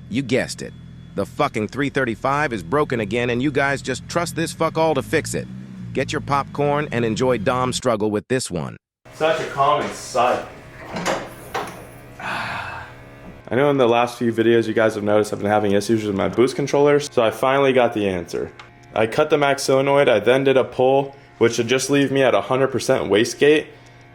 You guessed it. The fucking 335 is broken again and you guys just trust this fuck all to fix it. Get your popcorn and enjoy Dom's struggle with this one. Such a calming sight. I know in the last few videos you guys have noticed I've been having issues with my boost controllers, so I finally got the answer. I cut the max solenoid, I then did a pull, which should just leave me at 100% wastegate,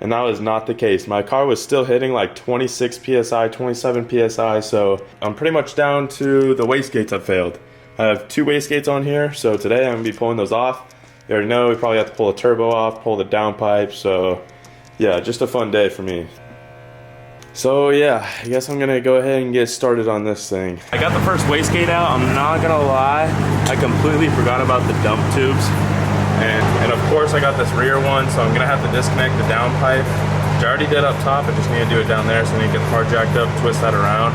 and that was not the case. My car was still hitting like 26 PSI, 27 PSI, so I'm pretty much down to the wastegates have failed. I have 2 wastegates on here, so today I'm gonna be pulling those off. You already know we probably have to pull the turbo off, pull the downpipe, so yeah, just a fun day for me. So yeah, I guess I'm gonna go ahead and get started on this thing. I got the first wastegate out. I'm not gonna lie, I completely forgot about the dump tubes. And of course I got this rear one, so I'm gonna have to disconnect the downpipe, which I already did up top. I just need to do it down there, so I need to get the car jacked up, twist that around,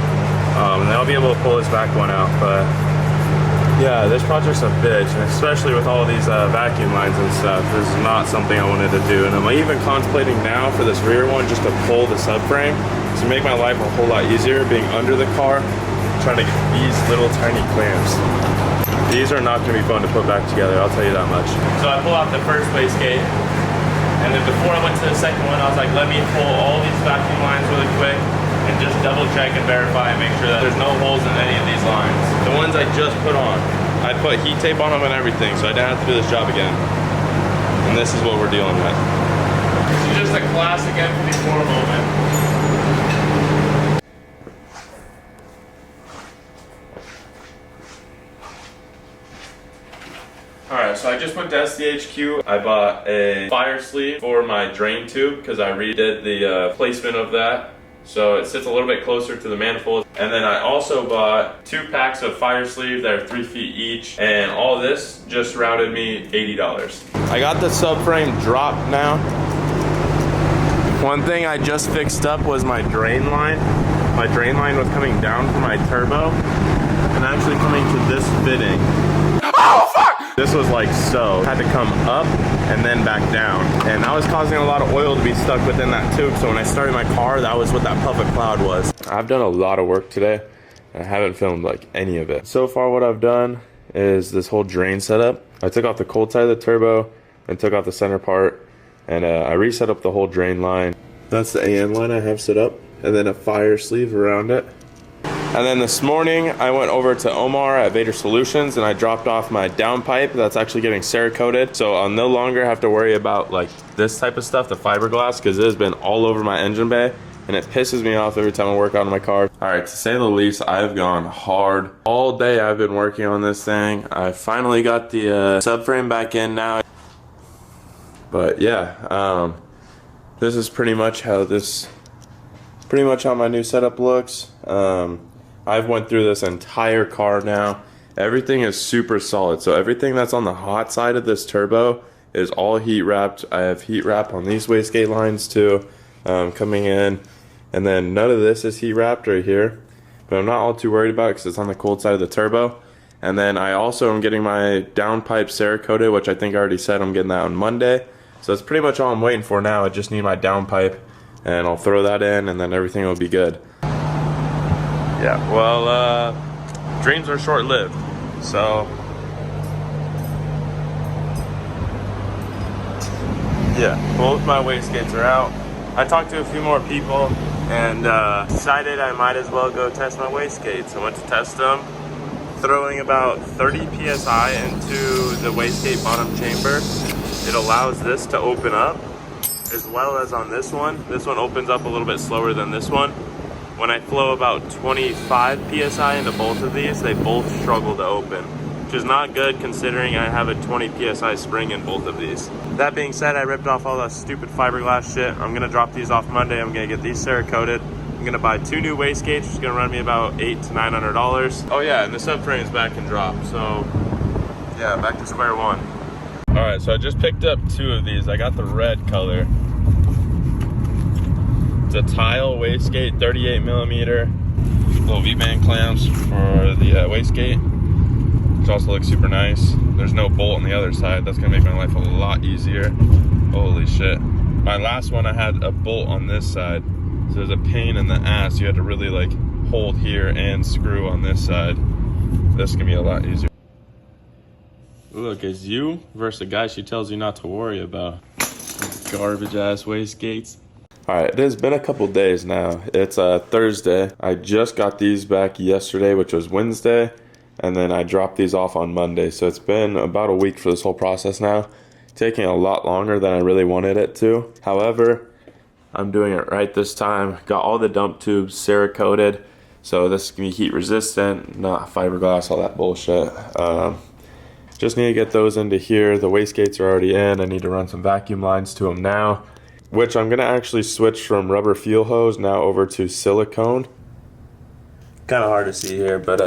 and then I'll be able to pull this back one out. But yeah, this project's a bitch, and especially with all these vacuum lines and stuff, this is not something I wanted to do. And I'm even contemplating now for this rear one just to pull the subframe to make my life a whole lot easier being under the car, trying to get these little tiny clamps. These are not going to be fun to put back together, I'll tell you that much. So I pull out the first wastegate, and then before I went to the second one, I was like, let me pull all these vacuum lines really quick and just double check and verify and make sure that there's no holes in any of these lines. The ones I just put on, I put heat tape on them and everything, so I didn't have to do this job again. And this is what we're dealing with. This is just a classic MP4 moment. Alright, so I just went to SDHQ. I bought a fire sleeve for my drain tube because I redid the placement of that. So it sits a little bit closer to the manifold. And then I also bought 2 packs of fire sleeves that are 3 feet each. And all this just routed me $80. I got the subframe dropped now. One thing I just fixed up was my drain line. My drain line was coming down from my turbo and actually coming to this fitting. Oh, fuck! This was like so. Had to come up and then back down. And that was causing a lot of oil to be stuck within that tube. So when I started my car, that was what that puff of cloud was. I've done a lot of work today. I haven't filmed like any of it. So far what I've done is this whole drain setup. I took off the cold side of the turbo and took off the center part. And I reset up the whole drain line. That's the AN line I have set up. And then a fire sleeve around it. And then this morning, I went over to Omar at Vader Solutions and I dropped off my downpipe that's actually getting Cerakoted. So I'll no longer have to worry about like this type of stuff, the fiberglass, because it has been all over my engine bay and it pisses me off every time I work on my car. All right, to say the least, I've gone hard. All day I've been working on this thing. I finally got the subframe back in now. But yeah, this is pretty much how my new setup looks. I've went through this entire car now. Everything is super solid. So everything that's on the hot side of this turbo is all heat wrapped. I have heat wrap on these wastegate lines too, coming in. And then none of this is heat wrapped right here. But I'm not all too worried about it because it's on the cold side of the turbo. And then I also am getting my downpipe Cerakoted, which I think I already said I'm getting that on Monday. So that's pretty much all I'm waiting for now. I just need my downpipe and I'll throw that in and then everything will be good. Yeah, well, dreams are short-lived, so yeah, both my wastegates are out. I talked to a few more people and decided I might as well go test my wastegates. I went to test them, throwing about 30 PSI into the wastegate bottom chamber. It allows this to open up, as well as on this one. This one opens up a little bit slower than this one. When I flow about 25 PSI into both of these, they both struggle to open, which is not good considering I have a 20 PSI spring in both of these. That being said, I ripped off all that stupid fiberglass shit. I'm gonna drop these off Monday. I'm gonna get these Cerakoted. I'm gonna buy 2 new wastegates, which is gonna run me about $800 to $900. Oh yeah, and the subframe is back and dropped, so yeah, back to square one. All right, so I just picked up 2 of these. I got the red color. It's a tile wastegate, 38 millimeter. Little V-band clamps for the wastegate, which also looks super nice. There's no bolt on the other side. That's gonna make my life a lot easier. Holy shit. My last one, I had a bolt on this side. So there's a pain in the ass. You had to really like hold here and screw on this side. This can be a lot easier. Look, it's you versus a guy she tells you not to worry about. Garbage ass wastegates. Alright, it has been a couple days now. It's Thursday. I just got these back yesterday, which was Wednesday, and then I dropped these off on Monday. So it's been about a week for this whole process now. Taking a lot longer than I really wanted it to. However, I'm doing it right this time. Got all the dump tubes Cerakoted, so this can be heat resistant, not fiberglass, all that bullshit. Just need to get those into here. The wastegates are already in. I need to run some vacuum lines to them now, which I'm gonna actually switch from rubber fuel hose now over to silicone. Kind of hard to see here, but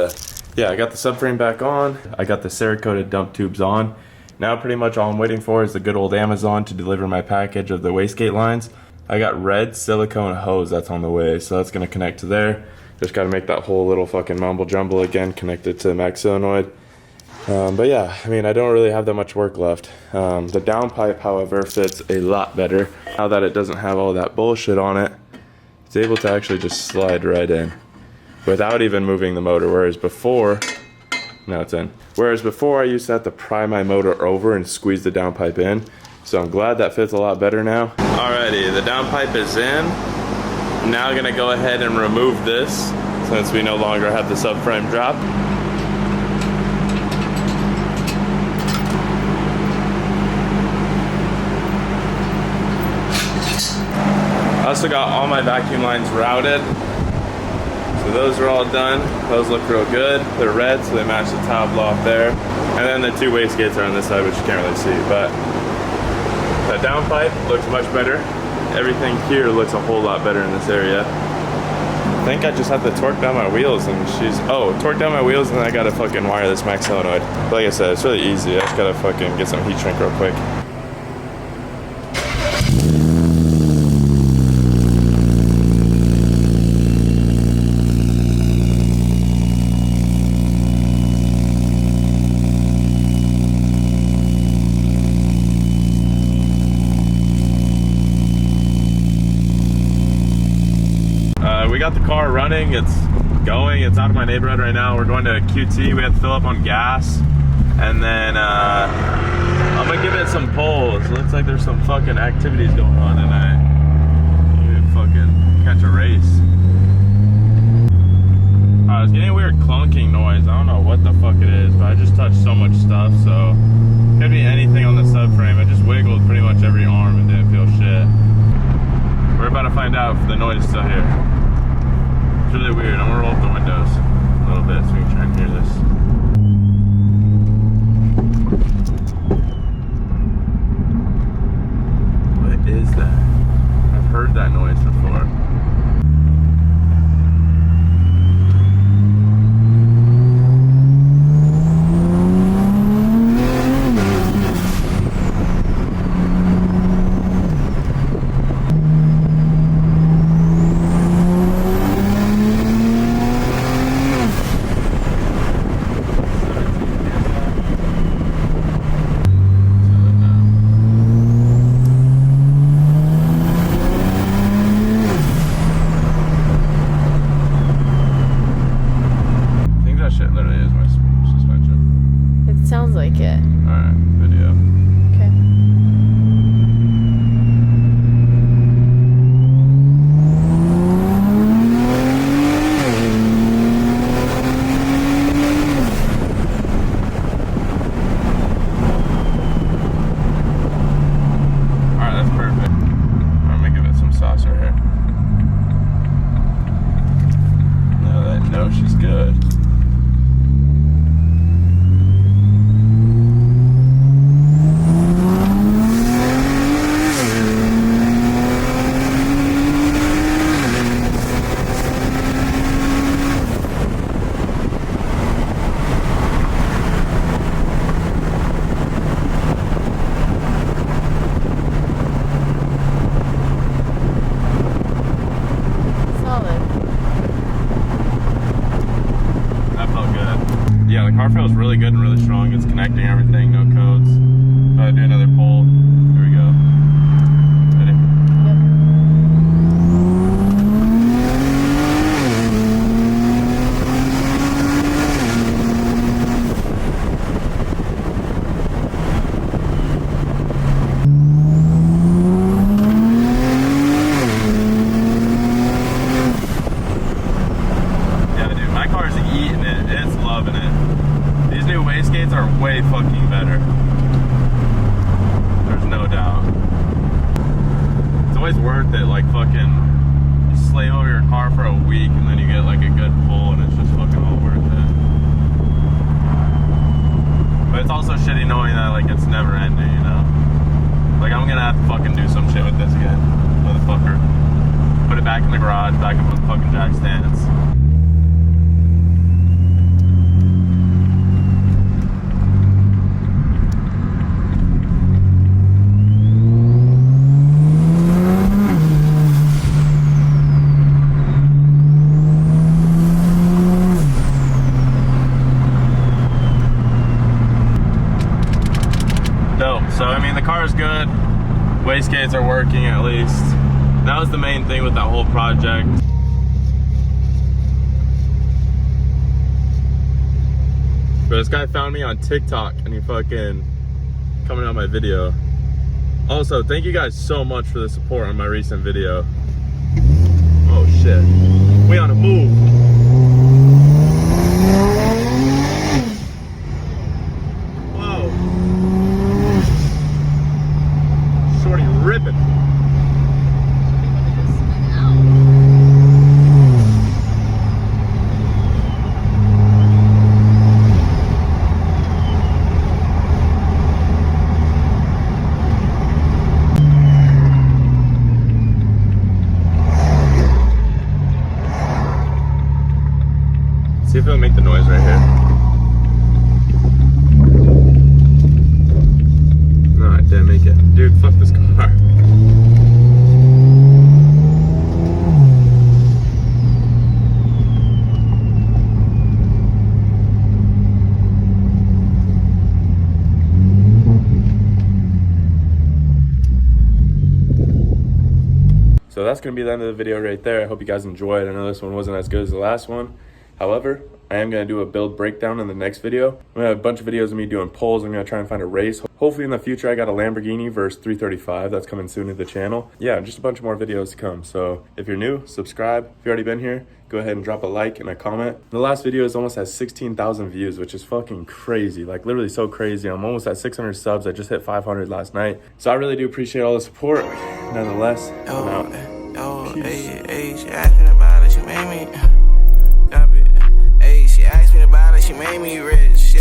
yeah, I got the subframe back on. I got the Cerakoted dump tubes on. Now pretty much all I'm waiting for is the good old Amazon to deliver my package of the wastegate lines. I got red silicone hose that's on the way, so that's gonna connect to there. Just gotta make that whole little fucking mumble jumble again connected to the max solenoid. But yeah, I mean, I don't really have that much work left. The downpipe, however, fits a lot better. Now that it doesn't have all that bullshit on it, it's able to actually just slide right in without even moving the motor, whereas before, now it's in. Whereas before I used to have to pry my motor over and squeeze the downpipe in. So I'm glad that fits a lot better now. Alrighty, the downpipe is in. I'm now gonna go ahead and remove this since we no longer have the subframe drop. I also got all my vacuum lines routed. So those are all done. Those look real good. They're red, so they match the tile block there. And then the two wastegates are on this side, which you can't really see, but the downpipe looks much better. Everything here looks a whole lot better in this area. I think I just have to torque down my wheels and torque down my wheels and then I gotta fucking wire this max solenoid. But like I said, it's really easy. I just gotta fucking get some heat shrink real quick. We got the car running, it's going, it's out of my neighborhood right now. We're going to QT, we have to fill up on gas. And then I'm gonna give it some pulls. Looks like there's some fucking activities going on tonight. Maybe fucking catch a race. I was getting a weird clunking noise. I don't know what the fuck it is, but I just touched so much stuff, so could be anything on the subframe. I just wiggled pretty much every arm and didn't feel shit. We're about to find out if the noise is still here. It's really weird. I'm gonna roll up the windows a little bit so we can try and hear this. What is that? I've heard that noise before. Sounds like it. Alright, video. Okay. Alright, that's perfect. I'm gonna give it some sauce right here. Now that I know she's good. Yeah, the car feels really good and really strong. It's connecting everything, no codes. So I do another pull. Here we go. Ready? always worth it. Like fucking you slave over your car for a week and then you get like a good pull and it's just fucking all worth it. But it's also shitty knowing that like it's never ending, you know? Like I'm gonna have to fucking do some shit with this again, motherfucker. Put it back in the garage, back up with the fucking jack stands. So I mean the car is good, wastegates are working at least. That was the main thing with that whole project. But this guy found me on TikTok and he fucking coming on my video. Also, thank you guys so much for the support on my recent video. Oh shit, we on a move. Ripping. See if it'll make the noise right here. No, it didn't make it. Dude, fuck this car. So that's going to be the end of the video right there. I hope you guys enjoyed. I know this one wasn't as good as the last one. However, I am going to do a build breakdown in the next video. I'm going to have a bunch of videos of me doing pulls. I'm going to try and find a race. Hopefully in the future I got a Lamborghini versus 335. That's coming soon to the channel. Yeah, just a bunch more videos to come. So if you're new, subscribe. If you've already been here, go ahead and drop a like and a comment. The last video is almost at 16,000 views, which is fucking crazy. Like literally so crazy. I'm almost at 600 subs. I just hit 500 last night. So I really do appreciate all the support. Nonetheless, I'm out. Peace. She asking about